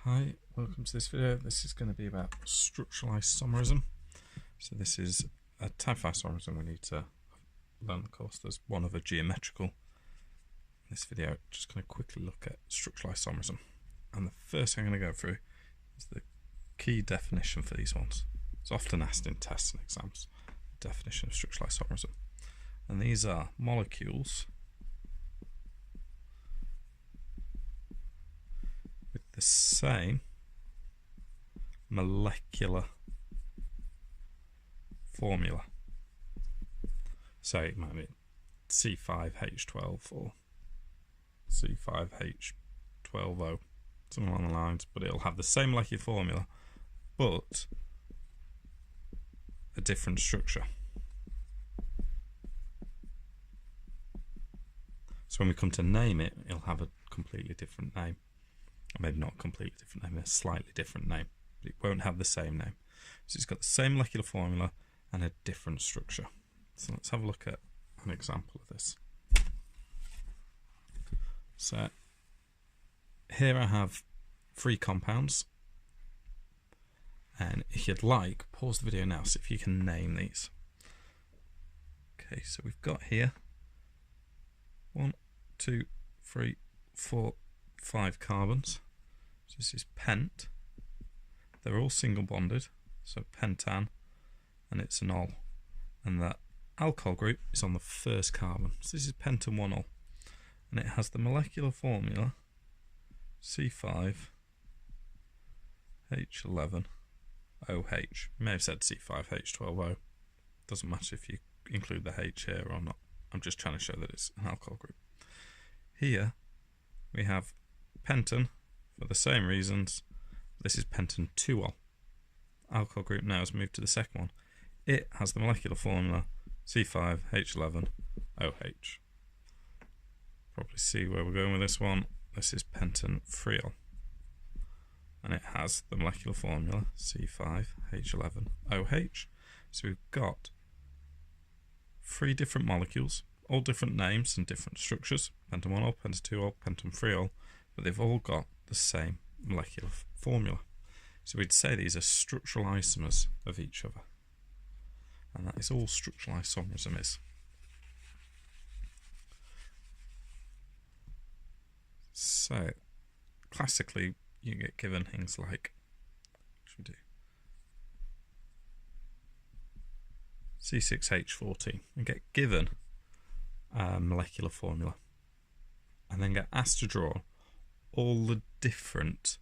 Hi, welcome to this video. This is going to be about structural isomerism. So this is a type of isomerism we need to learn the course. There's one of a geometrical. In this video, just going to quickly look at structural isomerism. And the first thing I'm going to go through is the key definition for these ones. It's often asked in tests and exams, the definition of structural isomerism. And these are molecules with the same molecular formula. So it might be C5H12 or C5H12O, something along the lines, but it'll have the same molecular formula, but a different structure. So when we come to name it, it'll have a completely different name. Or maybe not a completely different name, a slightly different name. But it won't have the same name. So it's got the same molecular formula and a different structure. So let's have a look at an example of this. So here I have 3 compounds. And if you'd like, pause the video now, see if you can name these. Okay, so we've got here 1, 2, 3, 4, 5 carbons. So this is pent. They're all single bonded, so pentan, and it's an ol. And the alcohol group is on the first carbon. So this is pentan 1-ol. And it has the molecular formula C5H11OH. You may have said C5H12O. Doesn't matter if you include the H here or not. I'm just trying to show that it's an alcohol group. Here we have pentan for the same reasons. This is pentan 2-ol. Alcohol group now has moved to the second one. It has the molecular formula C5H11OH. Probably see where we're going with this one. This is pentan 3-ol. And it has the molecular formula C5H11OH. So we've got 3 different molecules, all different names and different structures. Pentan 1-ol, pentan 2-ol, pentan 3-ol, but they've all got the same molecular formula. So we'd say these are structural isomers of each other. And that is all structural isomerism is. So, classically, you get given things like, what should we do? C6H14, and get given a molecular formula, and then get asked to draw all the different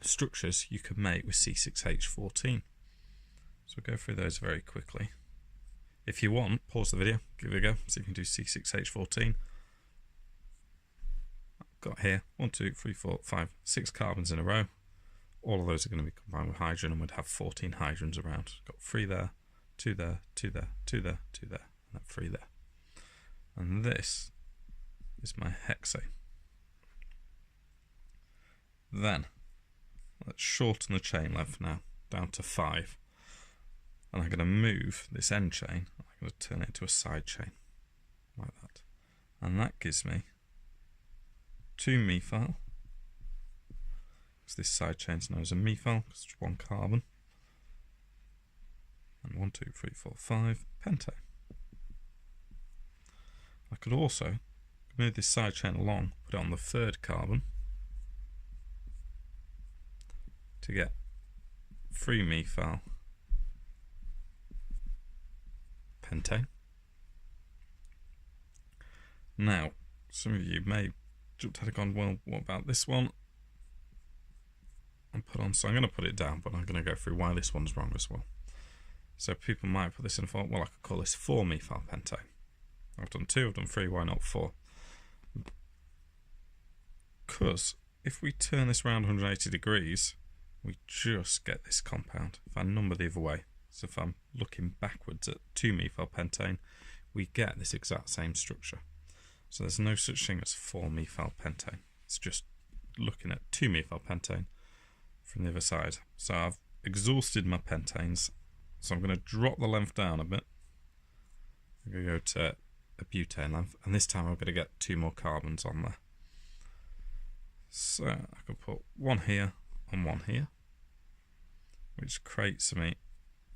structures you could make with C6H14. So we'll go through those very quickly. If you want, pause the video, give it a go, see if you can do C6H14. I've got here 1, 2, 3, 4, 5, 6 carbons in a row. All of those are going to be combined with hydrogen, and we'd have 14 hydrogens around. Got 3 there, 2 there, 2 there, 2 there, 2 there, and 3 there. And this is my hexane. Then let's shorten the chain length now down to 5. And I'm going to move this end chain, I'm going to turn it into a side chain, like that. And that gives me 2 methyl, because this side chain is known as a methyl, because it's 1 carbon. And 1, 2, 3, 4, 5 pentane. I could also move this side chain along, put it on the 3rd carbon to get 3 methyl pentane. Now, some of you may jump ahead and gone, well, what about this one? And put on, so I'm going to put it down, but I'm going to go through why this one's wrong as well. So people might put this in and thought, well, I could call this 4 methyl pentane. I've done 2, I've done 3, why not 4? Because if we turn this around 180 degrees, we just get this compound. If I number the other way, so if I'm looking backwards at 2 methyl pentane, we get this exact same structure. So there's no such thing as 4 methyl pentane. It's just looking at 2 methyl pentane from the other side. So I've exhausted my pentanes, so I'm going to drop the length down a bit. I'm going to go to a butane length, and this time I'm going to get 2 more carbons on there. So I can put one here and one here, which creates me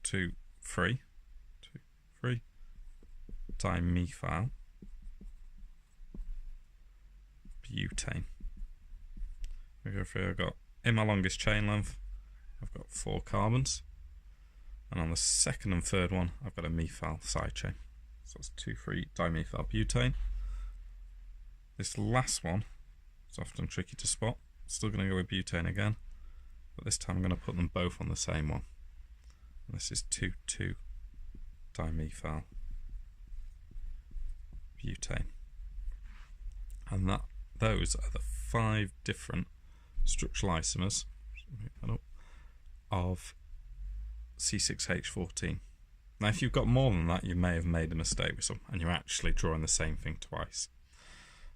2, 3 dimethyl butane. We go through. I've got, in my longest chain length, I've got 4 carbons, and on the second and third one I've got a methyl side chain, so it's 2,3 dimethyl butane. This last one is often tricky to spot. Still going to go with butane again, but this time I'm going to put them both on the same one, and this is 2,2 dimethyl butane, and those are the 5 different structural isomers of C6H14. Now if you've got more than that, you may have made a mistake with some and you're actually drawing the same thing twice.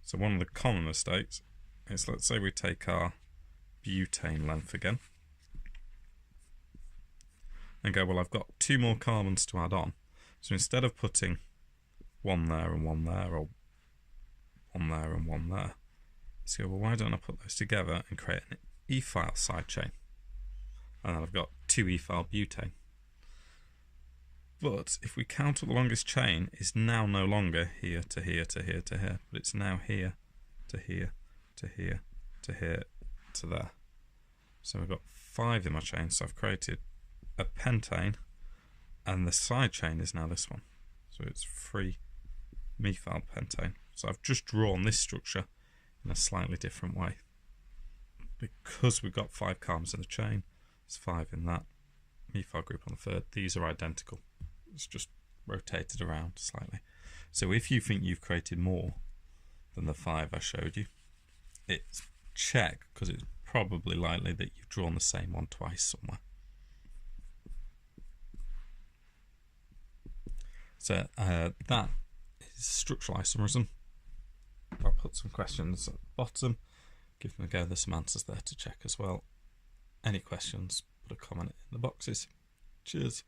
So one of the common mistakes is, let's say we take our butane length again and go, well, I've got 2 more carbons to add on, so instead of putting one there and one there, or one there and one there, so well, why don't I put those together and create an ethyl side chain, and then I've got 2 ethyl butane. But if we count up the longest chain, it's now no longer here to here to here to here, but it's now here to here to here to here to there. So we've got 5 in my chain, so I've created a pentane, and the side chain is now this one, so it's 3 methyl pentane. So I've just drawn this structure in a slightly different way. Because we've got 5 carbons in the chain, there's 5 in that methyl group on the third. These are identical. It's just rotated around slightly. So if you think you've created more than the 5 I showed you, it's check, because it's probably likely that you've drawn the same one twice somewhere. So that is structural isomerism. I'll put some questions at the bottom. Give them a go. There's some answers there to check as well. Any questions, put a comment in the boxes. Cheers.